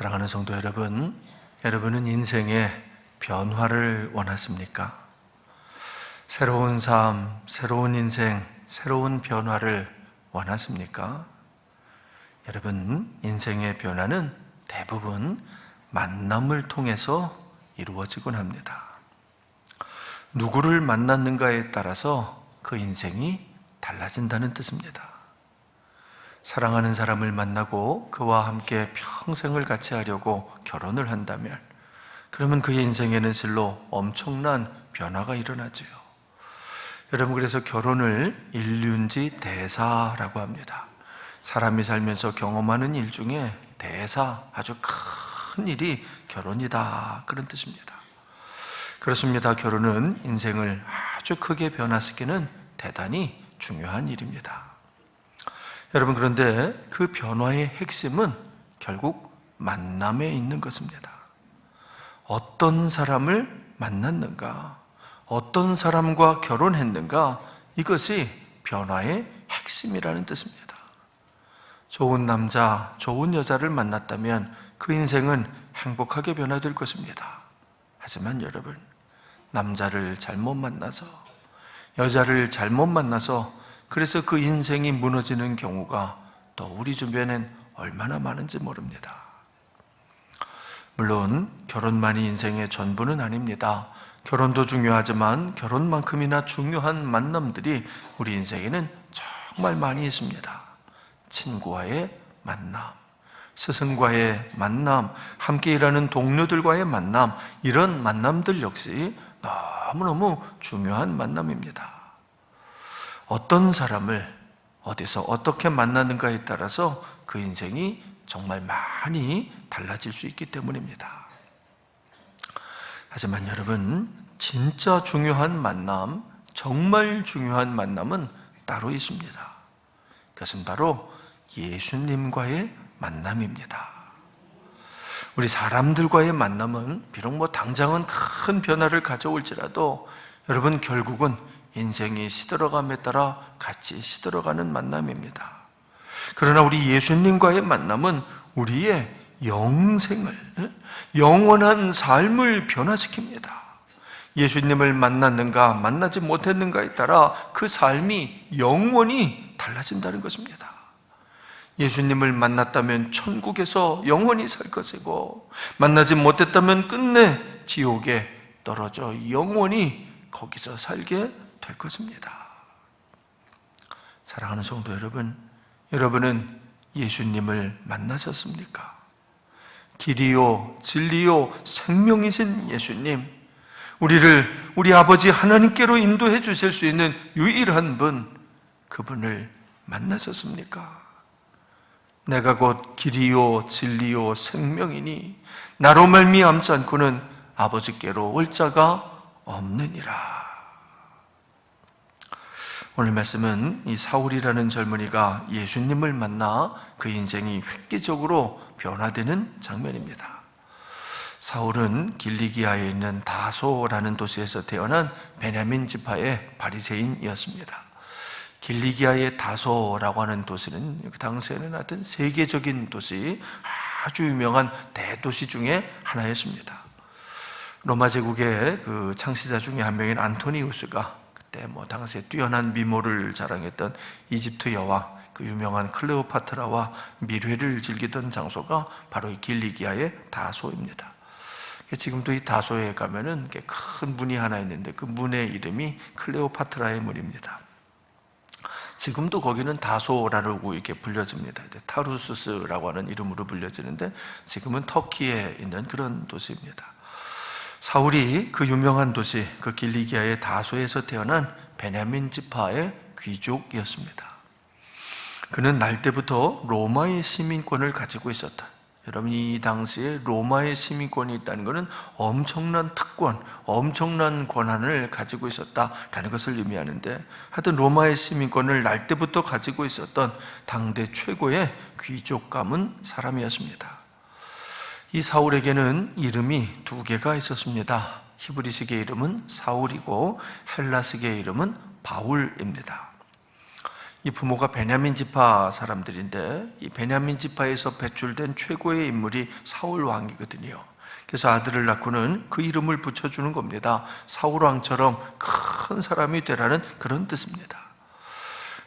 사랑하는 성도 여러분, 여러분은 인생의 변화를 원하십니까? 새로운 삶, 새로운 인생, 새로운 변화를 원하십니까? 여러분, 인생의 변화는 대부분 만남을 통해서 이루어지곤 합니다. 누구를 만났는가에 따라서 그 인생이 달라진다는 뜻입니다. 사랑하는 사람을 만나고 그와 함께 평생을 같이 하려고 결혼을 한다면, 그러면 그의 인생에는 실로 엄청난 변화가 일어나지요. 여러분, 그래서 결혼을 일륜지 대사라고 합니다. 사람이 살면서 경험하는 일 중에 대사, 아주 큰 일이 결혼이다, 그런 뜻입니다. 그렇습니다. 결혼은 인생을 아주 크게 변화시키는 대단히 중요한 일입니다. 여러분, 그런데 그 변화의 핵심은 결국 만남에 있는 것입니다. 어떤 사람을 만났는가, 어떤 사람과 결혼했는가, 이것이 변화의 핵심이라는 뜻입니다. 좋은 남자, 좋은 여자를 만났다면 그 인생은 행복하게 변화될 것입니다. 하지만 여러분, 남자를 잘못 만나서, 여자를 잘못 만나서 그래서 그 인생이 무너지는 경우가 또 우리 주변엔 얼마나 많은지 모릅니다. 물론 결혼만이 인생의 전부는 아닙니다. 결혼도 중요하지만 결혼만큼이나 중요한 만남들이 우리 인생에는 정말 많이 있습니다. 친구와의 만남, 스승과의 만남, 함께 일하는 동료들과의 만남, 이런 만남들 역시 너무너무 중요한 만남입니다. 어떤 사람을 어디서 어떻게 만나는가에 따라서 그 인생이 정말 많이 달라질 수 있기 때문입니다. 하지만 여러분, 진짜 중요한 만남, 정말 중요한 만남은 따로 있습니다. 그것은 바로 예수님과의 만남입니다. 우리 사람들과의 만남은 비록 당장은 큰 변화를 가져올지라도 여러분, 결국은 인생이 시들어감에 따라 같이 시들어가는 만남입니다. 그러나 우리 예수님과의 만남은 우리의 영생을, 영원한 삶을 변화시킵니다. 예수님을 만났는가 만나지 못했는가에 따라 그 삶이 영원히 달라진다는 것입니다. 예수님을 만났다면 천국에서 영원히 살 것이고, 만나지 못했다면 끝내 지옥에 떨어져 영원히 거기서 살게 될 것입니다. 사랑하는 성도 여러분, 여러분은 예수님을 만나셨습니까? 길이요 진리요 생명이신 예수님, 우리를 우리 아버지 하나님께로 인도해 주실 수 있는 유일한 분, 그분을 만나셨습니까? 내가 곧 길이요 진리요 생명이니 나로 말미암지 않고는 아버지께로 올 자가 없느니라. 오늘 말씀은 이 사울이라는 젊은이가 예수님을 만나 그 인생이 획기적으로 변화되는 장면입니다. 사울은 길리기아에 있는 다소라는 도시에서 태어난 베냐민 지파의 바리새인이었습니다. 길리기아의 다소라고 하는 도시는 그 당시에는 하여튼 세계적인 도시, 아주 유명한 대도시 중에 하나였습니다. 로마 제국의 그 창시자 중에 한 명인 안토니우스가 그때 당시에 뛰어난 미모를 자랑했던 이집트 여왕, 그 유명한 클레오파트라와 밀회를 즐기던 장소가 바로 이 길리기아의 다소입니다. 지금도 이 다소에 가면은 큰 문이 하나 있는데 그 문의 이름이 클레오파트라의 문입니다. 지금도 거기는 다소라고 이렇게 불려집니다. 타루수스라고 하는 이름으로 불려지는데 지금은 터키에 있는 그런 도시입니다. 사울이 그 유명한 도시, 그 길리기아의 다소에서 태어난 베냐민 지파의 귀족이었습니다. 그는 날 때부터 로마의 시민권을 가지고 있었다. 여러분, 이 당시에 로마의 시민권이 있다는 것은 엄청난 특권, 엄청난 권한을 가지고 있었다라는 것을 의미하는데, 하여튼 로마의 시민권을 날 때부터 가지고 있었던 당대 최고의 귀족 가문 사람이었습니다. 이 사울에게는 이름이 두 개가 있었습니다. 히브리식의 이름은 사울이고 헬라식의 이름은 바울입니다. 이 부모가 베냐민 지파 사람들인데 이 베냐민 지파에서 배출된 최고의 인물이 사울 왕이거든요. 그래서 아들을 낳고는 그 이름을 붙여주는 겁니다. 사울 왕처럼 큰 사람이 되라는 그런 뜻입니다.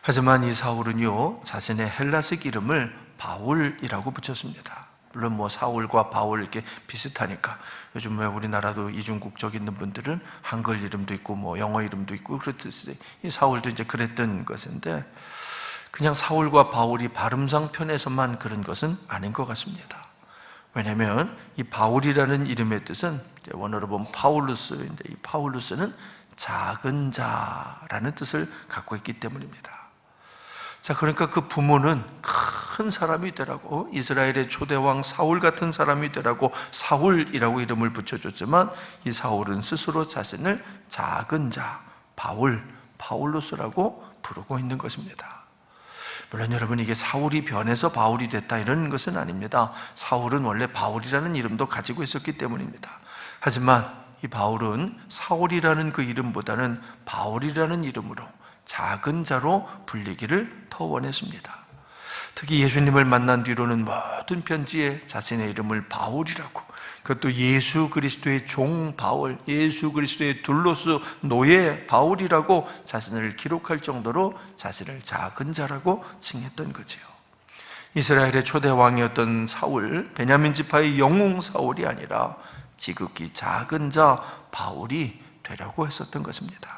하지만 이 사울은요, 자신의 헬라식 이름을 바울이라고 붙였습니다. 물론 뭐 사울과 바울 이렇게 비슷하니까. 요즘 왜 우리나라도 이중국적 있는 분들은 한글 이름도 있고 뭐 영어 이름도 있고 그렇듯이 이 사울도 이제 그랬던 것인데, 그냥 사울과 바울이 발음상 편해서만 그런 것은 아닌 것 같습니다. 왜냐하면 이 바울이라는 이름의 뜻은 원어로 보면 파울루스인데, 이 파울루스는 작은 자라는 뜻을 갖고 있기 때문입니다. 자, 그러니까 그 부모는 큰 사람이 되라고, 이스라엘의 초대왕 사울 같은 사람이 되라고 사울이라고 이름을 붙여줬지만, 이 사울은 스스로 자신을 작은 자, 파울루스라고 부르고 있는 것입니다. 물론 여러분, 이게 사울이 변해서 바울이 됐다 이런 것은 아닙니다. 사울은 원래 바울이라는 이름도 가지고 있었기 때문입니다. 하지만 이 바울은 사울이라는 그 이름보다는 바울이라는 이름으로 작은 자로 불리기를 더 원했습니다. 특히 예수님을 만난 뒤로는 모든 편지에 자신의 이름을 바울이라고, 그것도 예수 그리스도의 종 바울, 예수 그리스도의 둘로스 노예 바울이라고 자신을 기록할 정도로 자신을 작은 자라고 칭했던 거지요. 이스라엘의 초대 왕이었던 사울, 베냐민 지파의 영웅 사울이 아니라 지극히 작은 자 바울이 되려고 했었던 것입니다.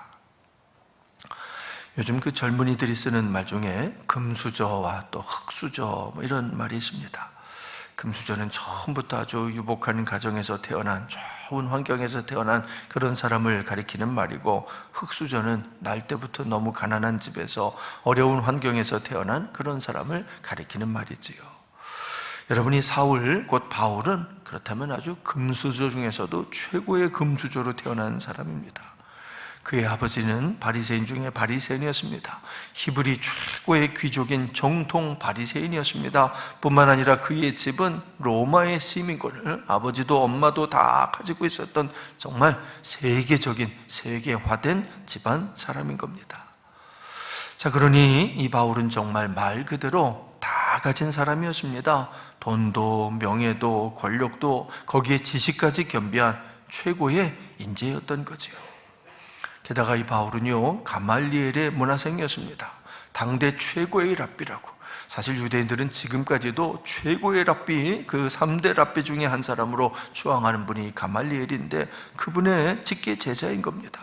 요즘 그 젊은이들이 쓰는 말 중에 금수저와 또 흙수저 뭐 이런 말이 있습니다. 금수저는 처음부터 아주 유복한 가정에서 태어난, 좋은 환경에서 태어난 그런 사람을 가리키는 말이고, 흙수저는 날 때부터 너무 가난한 집에서 어려운 환경에서 태어난 그런 사람을 가리키는 말이지요. 여러분이 사울, 곧 바울은 그렇다면 아주 금수저 중에서도 최고의 금수저로 태어난 사람입니다. 그의 아버지는 바리새인 중에 바리새인이었습니다. 히브리 최고의 귀족인 정통 바리새인이었습니다. 뿐만 아니라 그의 집은 로마의 시민권을 아버지도 엄마도 다 가지고 있었던 정말 세계적인, 세계화된 집안 사람인 겁니다. 자, 그러니 이 바울은 정말 말 그대로 다 가진 사람이었습니다. 돈도 명예도 권력도 거기에 지식까지 겸비한 최고의 인재였던 거지요. 게다가 이 바울은요, 가말리엘의 문화생이었습니다. 당대 최고의 랍비라고. 사실 유대인들은 지금까지도 최고의 랍비, 그 3대 랍비 중에 한 사람으로 추앙하는 분이 가말리엘인데, 그분의 직계 제자인 겁니다.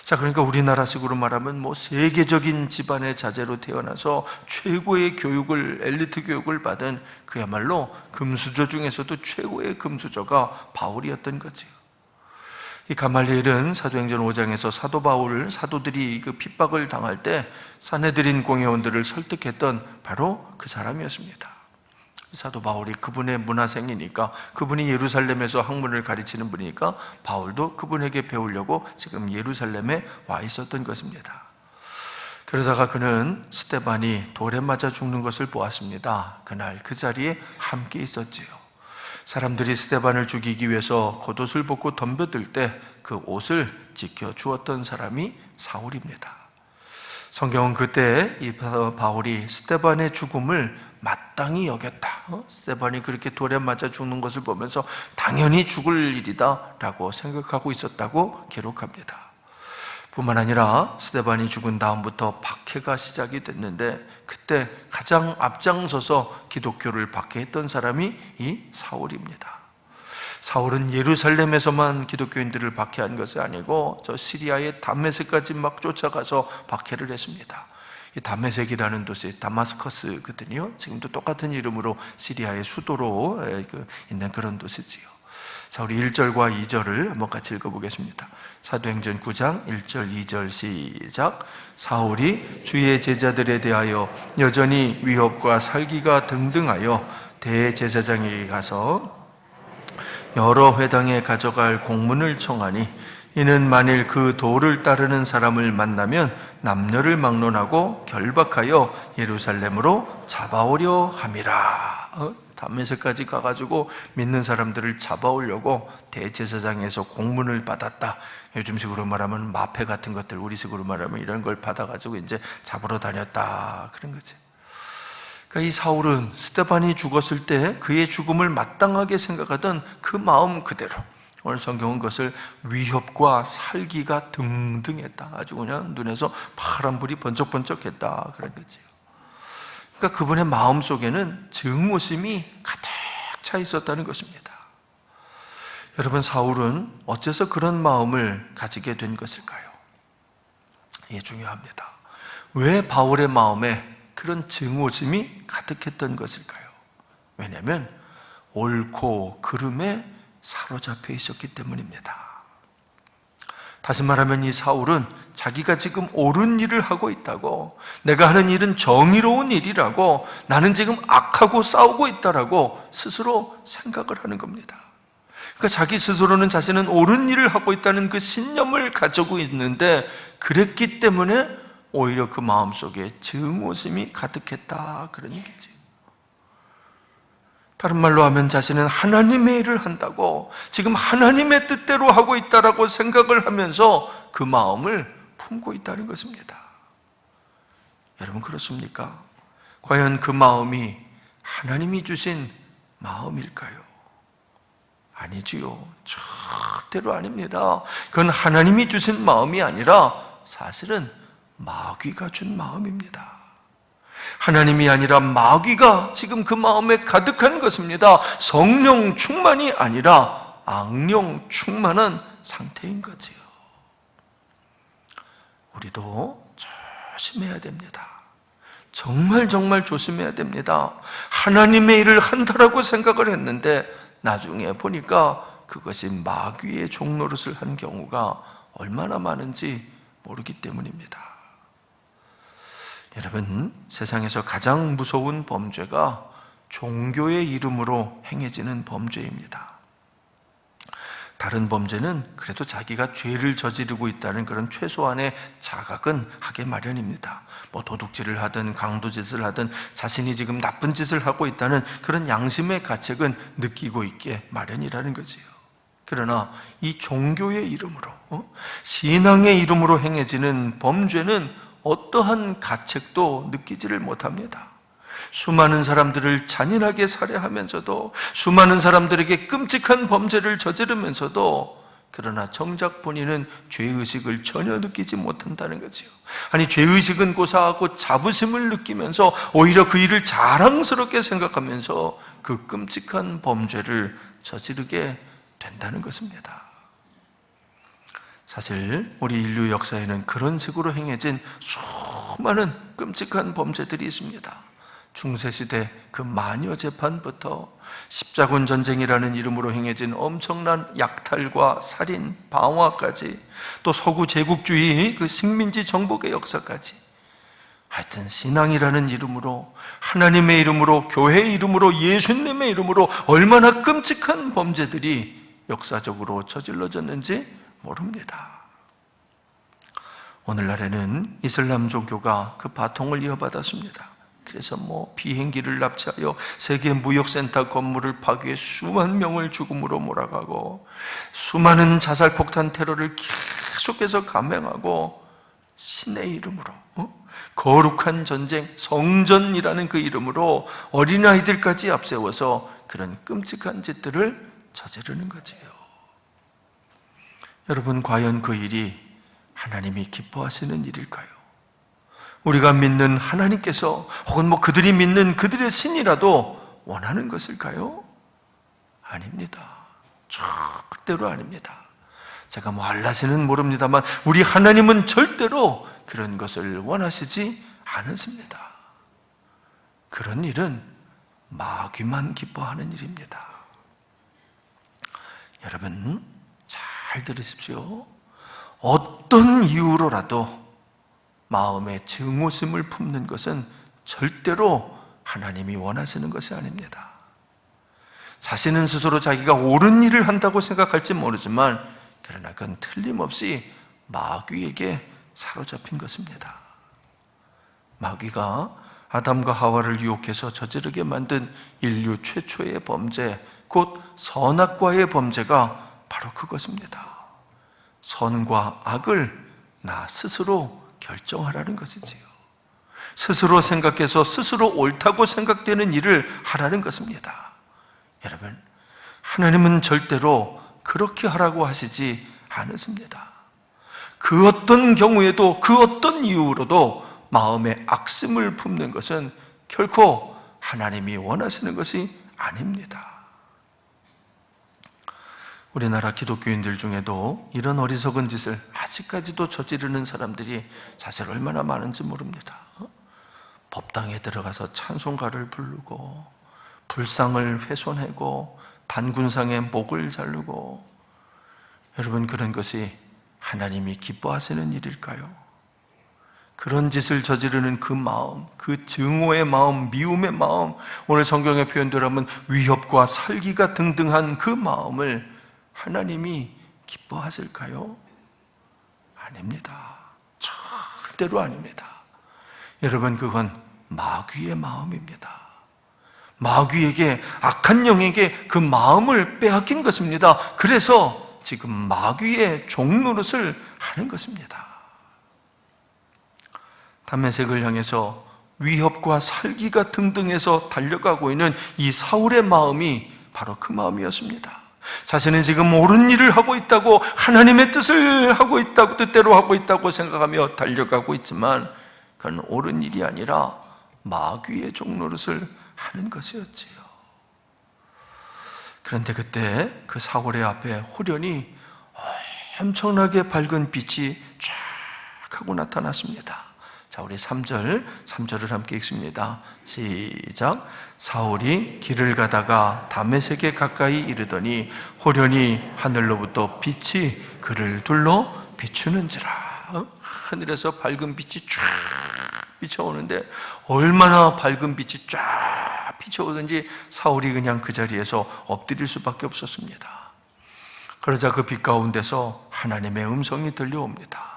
자, 그러니까 우리나라식으로 말하면 뭐 세계적인 집안의 자제로 태어나서 최고의 교육을, 엘리트 교육을 받은 그야말로 금수저 중에서도 최고의 금수저가 바울이었던 거지요. 이 가말리엘은 사도행전 5장에서 사도 바울, 사도들이 그 핍박을 당할 때 산헤드린 공회원들을 설득했던 바로 그 사람이었습니다. 사도 바울이 그분의 문화생이니까, 그분이 예루살렘에서 학문을 가르치는 분이니까 바울도 그분에게 배우려고 지금 예루살렘에 와 있었던 것입니다. 그러다가 그는 스데반이 돌에 맞아 죽는 것을 보았습니다. 그날 그 자리에 함께 있었지요. 사람들이 스데반을 죽이기 위해서 겉옷을 벗고 덤벼들 때 그 옷을 지켜주었던 사람이 사울입니다. 성경은 그때 이 바울이 스데반의 죽음을 마땅히 여겼다, 스데반이 그렇게 돌에 맞아 죽는 것을 보면서 당연히 죽을 일이다 라고 생각하고 있었다고 기록합니다. 뿐만 아니라 스데반이 죽은 다음부터 박해가 시작이 됐는데, 그때 가장 앞장서서 기독교를 박해했던 사람이 이 사울입니다. 사울은 예루살렘에서만 기독교인들을 박해한 것이 아니고 저 시리아의 다메섹까지 막 쫓아가서 박해를 했습니다. 이 다메섹이라는 도시, 다마스커스거든요. 지금도 똑같은 이름으로 시리아의 수도로 있는 그런 도시지요. 자, 우리 1절과 2절을 한번 같이 읽어보겠습니다. 사도행전 9장 1절 2절 시작. 사울이 주의 제자들에 대하여 여전히 위협과 살기가 등등하여 대제사장에게 가서 여러 회당에 가져갈 공문을 청하니, 이는 만일 그 도를 따르는 사람을 만나면 남녀를 막론하고 결박하여 예루살렘으로 잡아오려 함이라. 다메섹까지 가가지고 믿는 사람들을 잡아오려고 대제사장에서 공문을 받았다. 요즘식으로 말하면 마패 같은 것들, 우리식으로 말하면 이런 걸 받아가지고 이제 잡으러 다녔다, 그런 거지. 그러니까 이 사울은 스데반이 죽었을 때 그의 죽음을 마땅하게 생각하던 그 마음 그대로, 오늘 성경은 그것을 위협과 살기가 등등했다, 아주 그냥 눈에서 파란불이 번쩍번쩍했다, 그런 거지요. 그러니까 그분의 마음 속에는 증오심이 가득 차 있었다는 것입니다. 여러분, 사울은 어째서 그런 마음을 가지게 된 것일까요? 이게 중요합니다. 왜 바울의 마음에 그런 증오심이 가득했던 것일까요? 왜냐하면 옳고 그름에 사로잡혀 있었기 때문입니다. 다시 말하면 이 사울은 자기가 지금 옳은 일을 하고 있다고, 내가 하는 일은 정의로운 일이라고, 나는 지금 악하고 싸우고 있다라고 스스로 생각을 하는 겁니다. 그러니까 자기 스스로는 자신은 옳은 일을 하고 있다는 그 신념을 가지고 있는데, 그랬기 때문에 오히려 그 마음속에 증오심이 가득했다, 그런 얘기지. 다른 말로 하면 자신은 하나님의 일을 한다고, 지금 하나님의 뜻대로 하고 있다라고 생각을 하면서 그 마음을 품고 있다는 것입니다. 여러분, 그렇습니까? 과연 그 마음이 하나님이 주신 마음일까요? 아니지요. 절대로 아닙니다. 그건 하나님이 주신 마음이 아니라 사실은 마귀가 준 마음입니다. 하나님이 아니라 마귀가 지금 그 마음에 가득한 것입니다. 성령 충만이 아니라 악령 충만한 상태인 거지요. 우리도 조심해야 됩니다. 정말 조심해야 됩니다. 하나님의 일을 한다라고 생각을 했는데 나중에 보니까 그것이 마귀의 종노릇을 한 경우가 얼마나 많은지 모르기 때문입니다. 여러분, 세상에서 가장 무서운 범죄가 종교의 이름으로 행해지는 범죄입니다. 다른 범죄는 그래도 자기가 죄를 저지르고 있다는 그런 최소한의 자각은 하게 마련입니다. 뭐 도둑질을 하든 강도짓을 하든 자신이 지금 나쁜 짓을 하고 있다는 그런 양심의 가책은 느끼고 있게 마련이라는 거지요. 그러나 이 종교의 이름으로, 신앙의 이름으로 행해지는 범죄는 어떠한 가책도 느끼지를 못합니다. 수많은 사람들을 잔인하게 살해하면서도, 수많은 사람들에게 끔찍한 범죄를 저지르면서도, 그러나 정작 본인은 죄의식을 전혀 느끼지 못한다는 거지요. 아니, 죄의식은 고사하고 자부심을 느끼면서 오히려 그 일을 자랑스럽게 생각하면서 그 끔찍한 범죄를 저지르게 된다는 것입니다. 사실 우리 인류 역사에는 그런 식으로 행해진 수많은 끔찍한 범죄들이 있습니다. 중세시대 그 마녀 재판부터 십자군 전쟁이라는 이름으로 행해진 엄청난 약탈과 살인, 방화까지, 또 서구 제국주의 그 식민지 정복의 역사까지, 하여튼 신앙이라는 이름으로, 하나님의 이름으로, 교회의 이름으로, 예수님의 이름으로 얼마나 끔찍한 범죄들이 역사적으로 저질러졌는지 모릅니다. 오늘날에는 이슬람 종교가 그 바통을 이어받았습니다. 그래서 비행기를 납치하여 세계 무역센터 건물을 파괴해 수만 명을 죽음으로 몰아가고, 수많은 자살폭탄 테러를 계속해서 감행하고, 신의 이름으로, 거룩한 전쟁, 성전이라는 그 이름으로 어린아이들까지 앞세워서 그런 끔찍한 짓들을 저지르는 거지요. 여러분, 과연 그 일이 하나님이 기뻐하시는 일일까요? 우리가 믿는 하나님께서, 혹은 그들이 믿는 그들의 신이라도 원하는 것일까요? 아닙니다. 절대로 아닙니다. 제가 알라시는 모릅니다만 우리 하나님은 절대로 그런 것을 원하시지 않으십니다. 그런 일은 마귀만 기뻐하는 일입니다. 여러분, 잘 들으십시오. 어떤 이유로라도 마음에 증오심을 품는 것은 절대로 하나님이 원하시는 것이 아닙니다. 자신은 스스로 자기가 옳은 일을 한다고 생각할지 모르지만, 그러나 그건 틀림없이 마귀에게 사로잡힌 것입니다. 마귀가 아담과 하와를 유혹해서 저지르게 만든 인류 최초의 범죄, 곧 선악과의 범죄가 바로 그것입니다. 선과 악을 나 스스로 결정하라는 것이지요. 스스로 생각해서 스스로 옳다고 생각되는 일을 하라는 것입니다. 여러분, 하나님은 절대로 그렇게 하라고 하시지 않으십니다. 그 어떤 경우에도 그 어떤 이유로도 마음에 악심을 품는 것은 결코 하나님이 원하시는 것이 아닙니다. 우리나라 기독교인들 중에도 이런 어리석은 짓을 아직까지도 저지르는 사람들이 사실 얼마나 많은지 모릅니다. 법당에 들어가서 찬송가를 부르고 불상을 훼손하고 단군상의 목을 자르고, 여러분, 그런 것이 하나님이 기뻐하시는 일일까요? 그런 짓을 저지르는 그 마음, 그 증오의 마음, 미움의 마음, 오늘 성경의 표현대로 하면 위협과 살기가 등등한 그 마음을 하나님이 기뻐하실까요? 아닙니다. 절대로 아닙니다. 여러분, 그건 마귀의 마음입니다. 마귀에게, 악한 영에게 그 마음을 빼앗긴 것입니다. 그래서 지금 마귀의 종노릇을 하는 것입니다. 다메섹을 향해서 위협과 살기가 등등해서 달려가고 있는 이 사울의 마음이 바로 그 마음이었습니다. 자신은 지금 옳은 일을 하고 있다고, 하나님의 뜻을 하고 있다고, 뜻대로 하고 있다고 생각하며 달려가고 있지만 그건 옳은 일이 아니라 마귀의 종노릇을 하는 것이었지요. 그런데 그때 그 사울의 앞에 호련히 엄청나게 밝은 빛이 쫙 하고 나타났습니다. 자, 우리 3절을 함께 읽습니다. 시작. 사울이 길을 가다가 다메섹에 가까이 이르더니 호련히 하늘로부터 빛이 그를 둘러 비추는지라. 하늘에서 밝은 빛이 쫙 비춰오는데 얼마나 밝은 빛이 쫙 비춰오든지 사울이 그냥 그 자리에서 엎드릴 수밖에 없었습니다. 그러자 그 빛 가운데서 하나님의 음성이 들려옵니다.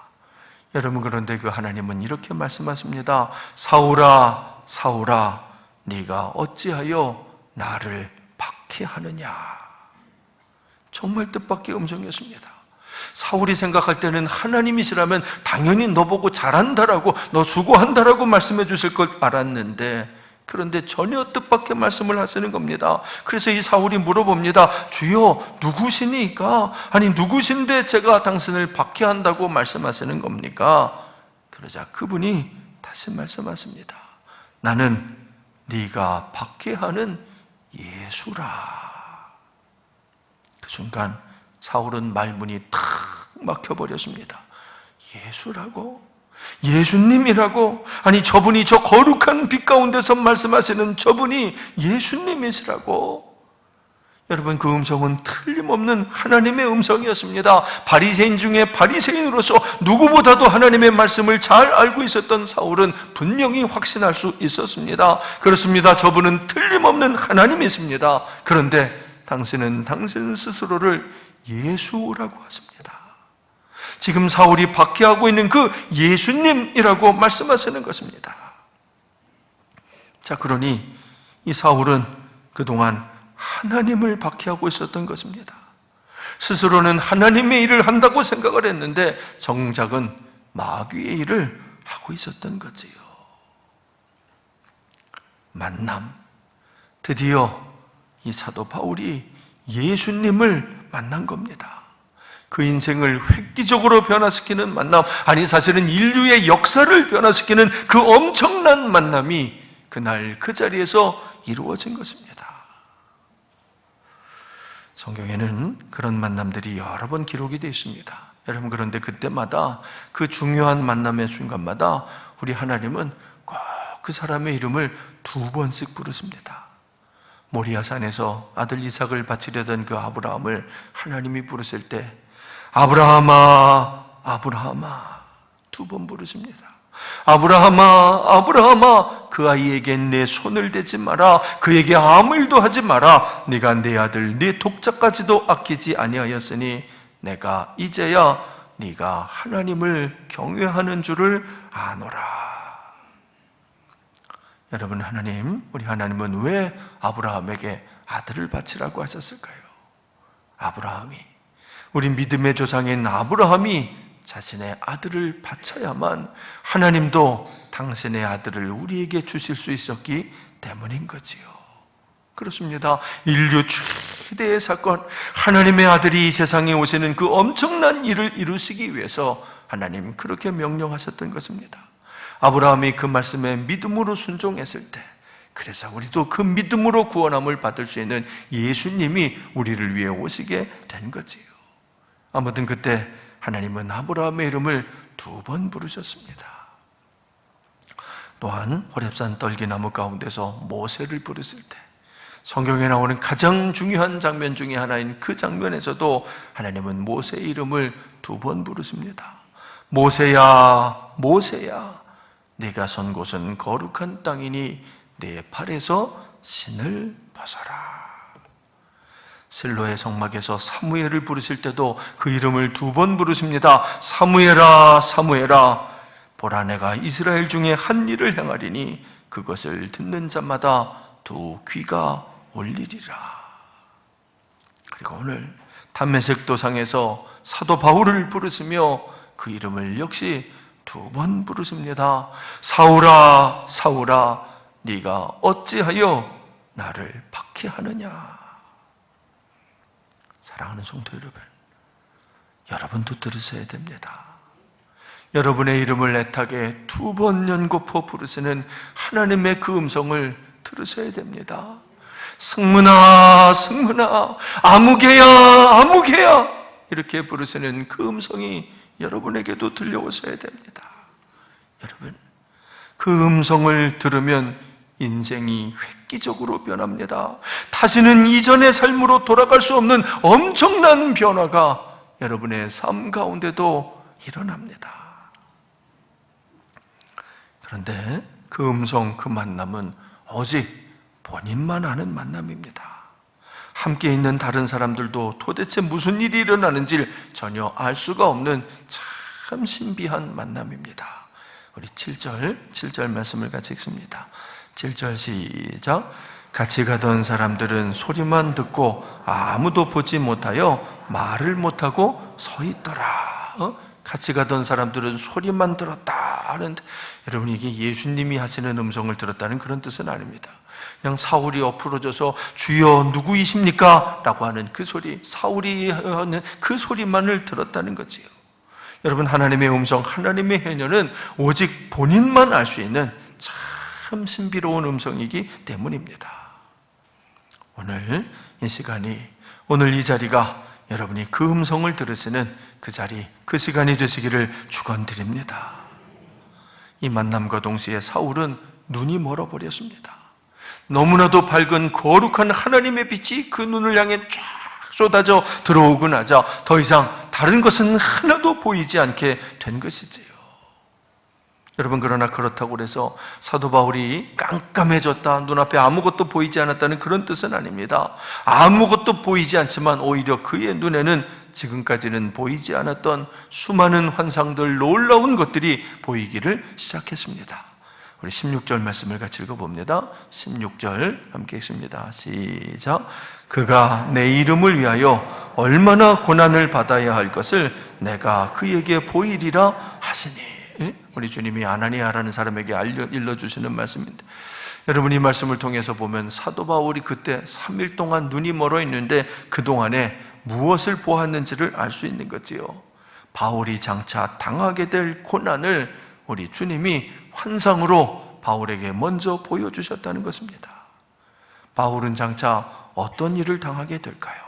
여러분, 그런데 그 하나님은 이렇게 말씀하십니다. 사울아, 사울아, 네가 어찌하여 나를 박해하느냐. 정말 뜻밖의 음성이었습니다. 사울이 생각할 때는 하나님이시라면 당연히 너 보고 잘한다라고, 너 수고한다라고 말씀해 주실 걸 알았는데, 그런데 전혀 뜻밖의 말씀을 하시는 겁니다. 그래서 이 사울이 물어봅니다. 주여, 누구시니까? 아니, 누구신데 제가 당신을 박해한다고 말씀하시는 겁니까? 그러자 그분이 다시 말씀하십니다. 나는 네가 박해하는 예수라. 그 순간 사울은 말문이 탁 막혀버렸습니다. 예수라고? 예수님이라고? 아니, 저분이, 저 거룩한 빛 가운데서 말씀하시는 저분이 예수님이시라고? 여러분, 그 음성은 틀림없는 하나님의 음성이었습니다. 바리새인 중에 바리새인으로서 누구보다도 하나님의 말씀을 잘 알고 있었던 사울은 분명히 확신할 수 있었습니다. 그렇습니다. 저분은 틀림없는 하나님이십니다. 그런데 당신은 당신 스스로를 예수라고 하십니다. 지금 사울이 박해하고 있는 그 예수님이라고 말씀하시는 것입니다. 자, 그러니 이 사울은 그동안 하나님을 박해하고 있었던 것입니다. 스스로는 하나님의 일을 한다고 생각을 했는데 정작은 마귀의 일을 하고 있었던 거지요. 만남, 드디어 이 사도 바울이 예수님을 만난 겁니다. 그 인생을 획기적으로 변화시키는 만남, 아니 사실은 인류의 역사를 변화시키는 그 엄청난 만남이 그날 그 자리에서 이루어진 것입니다. 성경에는 그런 만남들이 여러 번 기록이 되어 있습니다. 여러분, 그런데 그때마다, 그 중요한 만남의 순간마다 우리 하나님은 꼭 그 사람의 이름을 2번씩 부르십니다. 모리아산에서 아들 이삭을 바치려던 그 아브라함을 하나님이 부르실 때 아브라함아, 아브라함아 2번 부르십니다. 아브라함아, 아브라함아, 그 아이에게 내 손을 대지 마라. 그에게 아무 일도 하지 마라. 네가 내 아들, 네 독자까지도 아끼지 아니하였으니 내가 이제야 네가 하나님을 경외하는 줄을 아노라. 여러분, 우리 하나님은 왜 아브라함에게 아들을 바치라고 하셨을까요? 아브라함이, 우리 믿음의 조상인 아브라함이 자신의 아들을 바쳐야만 하나님도 당신의 아들을 우리에게 주실 수 있었기 때문인 거지요. 그렇습니다. 인류 최대의 사건, 하나님의 아들이 이 세상에 오시는 그 엄청난 일을 이루시기 위해서 하나님 그렇게 명령하셨던 것입니다. 아브라함이 그 말씀에 믿음으로 순종했을 때, 그래서 우리도 그 믿음으로 구원함을 받을 수 있는 예수님이 우리를 위해 오시게 된 거지요. 아무튼 그때 하나님은 아브라함의 이름을 2번 부르셨습니다. 또한 호렙산 떨기나무 가운데서 모세를 부르실 때, 성경에 나오는 가장 중요한 장면 중에 하나인 그 장면에서도 하나님은 모세의 이름을 2번 부르십니다. 모세야, 모세야, 네가 선 곳은 거룩한 땅이니 네 발에서 신을 벗어라. 실로의 성막에서 사무엘을 부르실 때도 그 이름을 2번 부르십니다. 사무엘아, 사무엘아, 보라, 내가 이스라엘 중에 한 일을 행하리니 그것을 듣는 자마다 2 귀가 올리리라. 그리고 오늘 담메색 도상에서 사도 바울을 부르시며 그 이름을 역시 2번 부르십니다. 사울아, 사울아, 네가 어찌하여 나를 박해하느냐. 사랑하는 성도 여러분, 여러분도 들으셔야 됩니다. 여러분의 이름을 애타게 2번 연거푸 부르시는 하나님의 그 음성을 들으셔야 됩니다. 승문아, 승문아, 아무개야, 아무개야, 이렇게 부르시는 그 음성이 여러분에게도 들려오셔야 됩니다. 여러분, 그 음성을 들으면 인생이 획기적으로 변합니다. 다시는 이전의 삶으로 돌아갈 수 없는 엄청난 변화가 여러분의 삶 가운데도 일어납니다. 그런데 그 음성, 그 만남은 오직 본인만 아는 만남입니다. 함께 있는 다른 사람들도 도대체 무슨 일이 일어나는지 전혀 알 수가 없는 참 신비한 만남입니다. 우리 7절 말씀을 같이 읽습니다. 7절 시작. 같이 가던 사람들은 소리만 듣고 아무도 보지 못하여 말을 못하고 서 있더라. 같이 가던 사람들은 소리만 들었다 하는데, 여러분, 이게 예수님이 하시는 음성을 들었다는 그런 뜻은 아닙니다. 그냥 사울이 엎으러져서 주여 누구이십니까? 라고 하는 그 소리, 사울이 하는 그 소리만을 들었다는 거지요. 여러분, 하나님의 음성, 하나님의 해녀는 오직 본인만 알 수 있는 참 신비로운 음성이기 때문입니다. 오늘 이 시간이, 오늘 이 자리가 여러분이 그 음성을 들으시는 그 자리, 그 시간이 되시기를 축원드립니다. 이 만남과 동시에 사울은 눈이 멀어버렸습니다. 너무나도 밝은 거룩한 하나님의 빛이 그 눈을 향해 쫙 쏟아져 들어오고 나자 더 이상 다른 것은 하나도 보이지 않게 된 것이지요. 여러분, 그러나 그렇다고 해서 사도 바울이 깜깜해졌다, 눈앞에 아무것도 보이지 않았다는 그런 뜻은 아닙니다. 아무것도 보이지 않지만 오히려 그의 눈에는 지금까지는 보이지 않았던 수많은 환상들, 놀라운 것들이 보이기를 시작했습니다. 우리 16절 말씀을 같이 읽어봅니다. 16절 함께 읽습니다. 시작. 그가 내 이름을 위하여 얼마나 고난을 받아야 할 것을 내가 그에게 보이리라 하시니. 우리 주님이 아나니아라는 사람에게 일러주시는 말씀인데, 여러분, 이 말씀을 통해서 보면 사도 바울이 그때 3일 동안 눈이 멀어 있는데 그동안에 무엇을 보았는지를 알 수 있는 거지요. 바울이 장차 당하게 될 고난을 우리 주님이 환상으로 바울에게 먼저 보여주셨다는 것입니다. 바울은 장차 어떤 일을 당하게 될까요?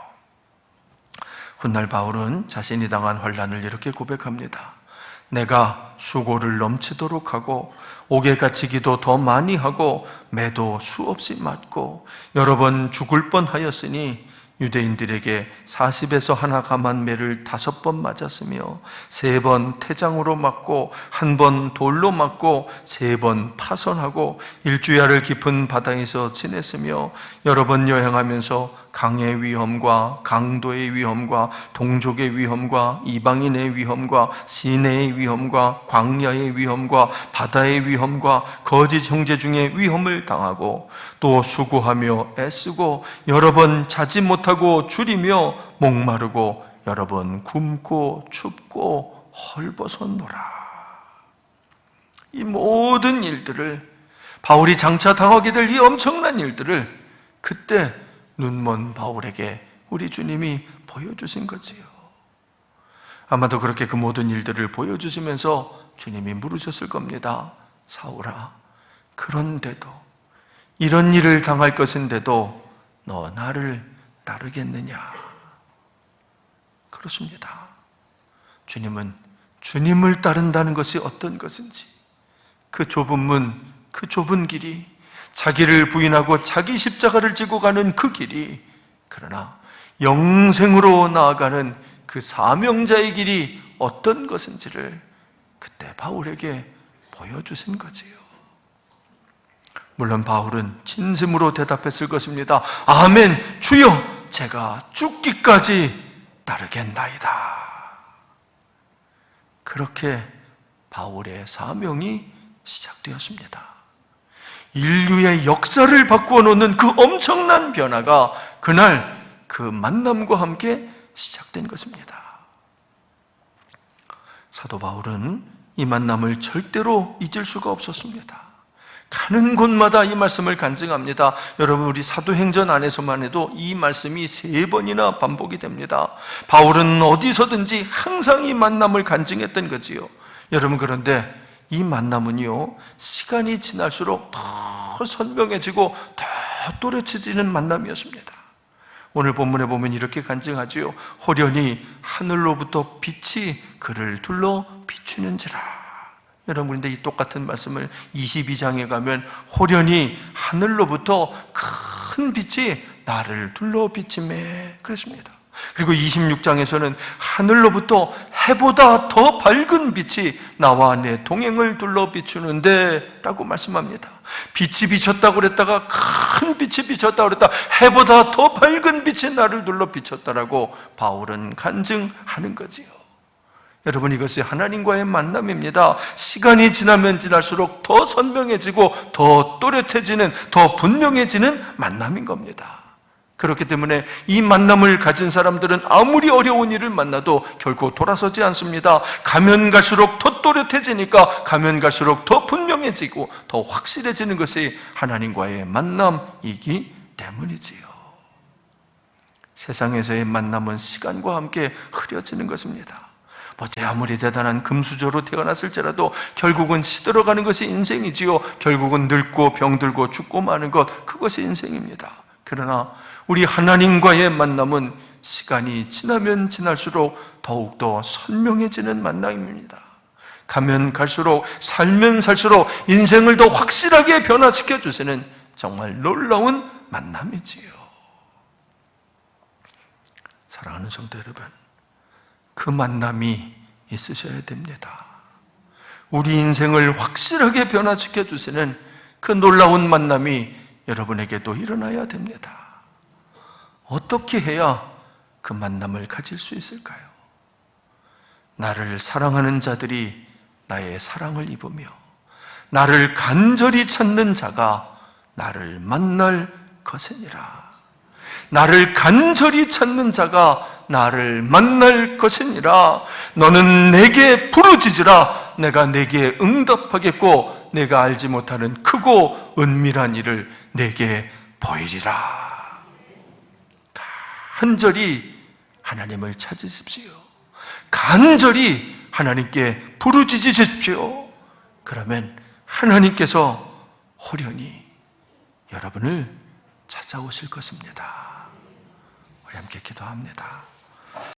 훗날 바울은 자신이 당한 환난을 이렇게 고백합니다. 내가 수고를 넘치도록 하고 옥에 갇히기도 더 많이 하고 매도 수없이 맞고 여러 번 죽을 뻔하였으니 유대인들에게 40에서 하나 감한 매를 5번 맞았으며 3번 태장으로 맞고 1번 돌로 맞고 3번 파선하고 1주야를 깊은 바다에서 지냈으며 여러 번 여행하면서 강의 위험과 강도의 위험과 동족의 위험과 이방인의 위험과 시내의 위험과 광야의 위험과 바다의 위험과 거짓 형제 중에 위험을 당하고 또 수고하며 애쓰고 여러 번 자지 못하고 줄이며 목마르고 여러 번 굶고 춥고 헐벗었노라. 이 모든 일들을, 바울이 장차 당하게 될 이 엄청난 일들을 그때 눈먼 바울에게 우리 주님이 보여주신 거지요. 아마도 그렇게 그 모든 일들을 보여주시면서 주님이 물으셨을 겁니다. 사울아, 그런데도, 이런 일을 당할 것인데도 너 나를 따르겠느냐? 그렇습니다. 주님은 주님을 따른다는 것이 어떤 것인지, 그 좁은 문, 그 좁은 길이, 자기를 부인하고 자기 십자가를 지고 가는 그 길이, 그러나 영생으로 나아가는 그 사명자의 길이 어떤 것인지를 그때 바울에게 보여주신 거지요. 물론 바울은 진심으로 대답했을 것입니다. 아멘, 주여, 제가 죽기까지 따르겠나이다. 그렇게 바울의 사명이 시작되었습니다. 인류의 역사를 바꾸어 놓는 그 엄청난 변화가 그날 그 만남과 함께 시작된 것입니다. 사도 바울은 이 만남을 절대로 잊을 수가 없었습니다. 가는 곳마다 이 말씀을 간증합니다. 여러분, 우리 사도행전 안에서만 해도 이 말씀이 3번이나 반복이 됩니다. 바울은 어디서든지 항상 이 만남을 간증했던 거지요. 여러분, 그런데 이 만남은요, 시간이 지날수록 더 선명해지고 더 또렷해지는 만남이었습니다. 오늘 본문에 보면 이렇게 간증하지요. 호련히 하늘로부터 빛이 그를 둘러 비추는지라. 여러분, 그런데 이 똑같은 말씀을 22장에 가면 호련히 하늘로부터 큰 빛이 나를 둘러 비치매 그랬습니다. 그리고 26장에서는 하늘로부터 해보다 더 밝은 빛이 나와 내 동행을 둘러 비추는데 라고 말씀합니다. 빛이 비쳤다고 그랬다가 큰 빛이 비쳤다고 그랬다, 해보다 더 밝은 빛이 나를 둘러 비쳤다라고 바울은 간증하는 거지요. 여러분, 이것이 하나님과의 만남입니다. 시간이 지나면 지날수록 더 선명해지고 더 또렷해지는, 더 분명해지는 만남인 겁니다. 그렇기 때문에 이 만남을 가진 사람들은 아무리 어려운 일을 만나도 결코 돌아서지 않습니다. 가면 갈수록 더 또렷해지니까 가면 갈수록 더 분명해지고 더 확실해지는 것이 하나님과의 만남이기 때문이지요. 세상에서의 만남은 시간과 함께 흐려지는 것입니다. 제 아무리 대단한 금수저로 태어났을지라도 결국은 시들어가는 것이 인생이지요. 결국은 늙고 병들고 죽고 마는 것, 그것이 인생입니다. 그러나 우리 하나님과의 만남은 시간이 지나면 지날수록 더욱더 선명해지는 만남입니다. 가면 갈수록, 살면 살수록 인생을 더 확실하게 변화시켜 주시는 정말 놀라운 만남이지요. 사랑하는 성도 여러분, 그 만남이 있으셔야 됩니다. 우리 인생을 확실하게 변화시켜 주시는 그 놀라운 만남이 여러분에게도 일어나야 됩니다. 어떻게 해야 그 만남을 가질 수 있을까요? 나를 사랑하는 자들이 나의 사랑을 입으며 나를 간절히 찾는 자가 나를 만날 것이니라. 나를 간절히 찾는 자가 나를 만날 것이니라. 너는 내게 부르짖으라. 내가 내게 응답하겠고 내가 알지 못하는 크고 은밀한 일을 내게 보이리라. 간절히 하나님을 찾으십시오. 간절히 하나님께 부르짖으십시오. 그러면 하나님께서 호련히 여러분을 찾아오실 것입니다. 우리 함께 기도합니다.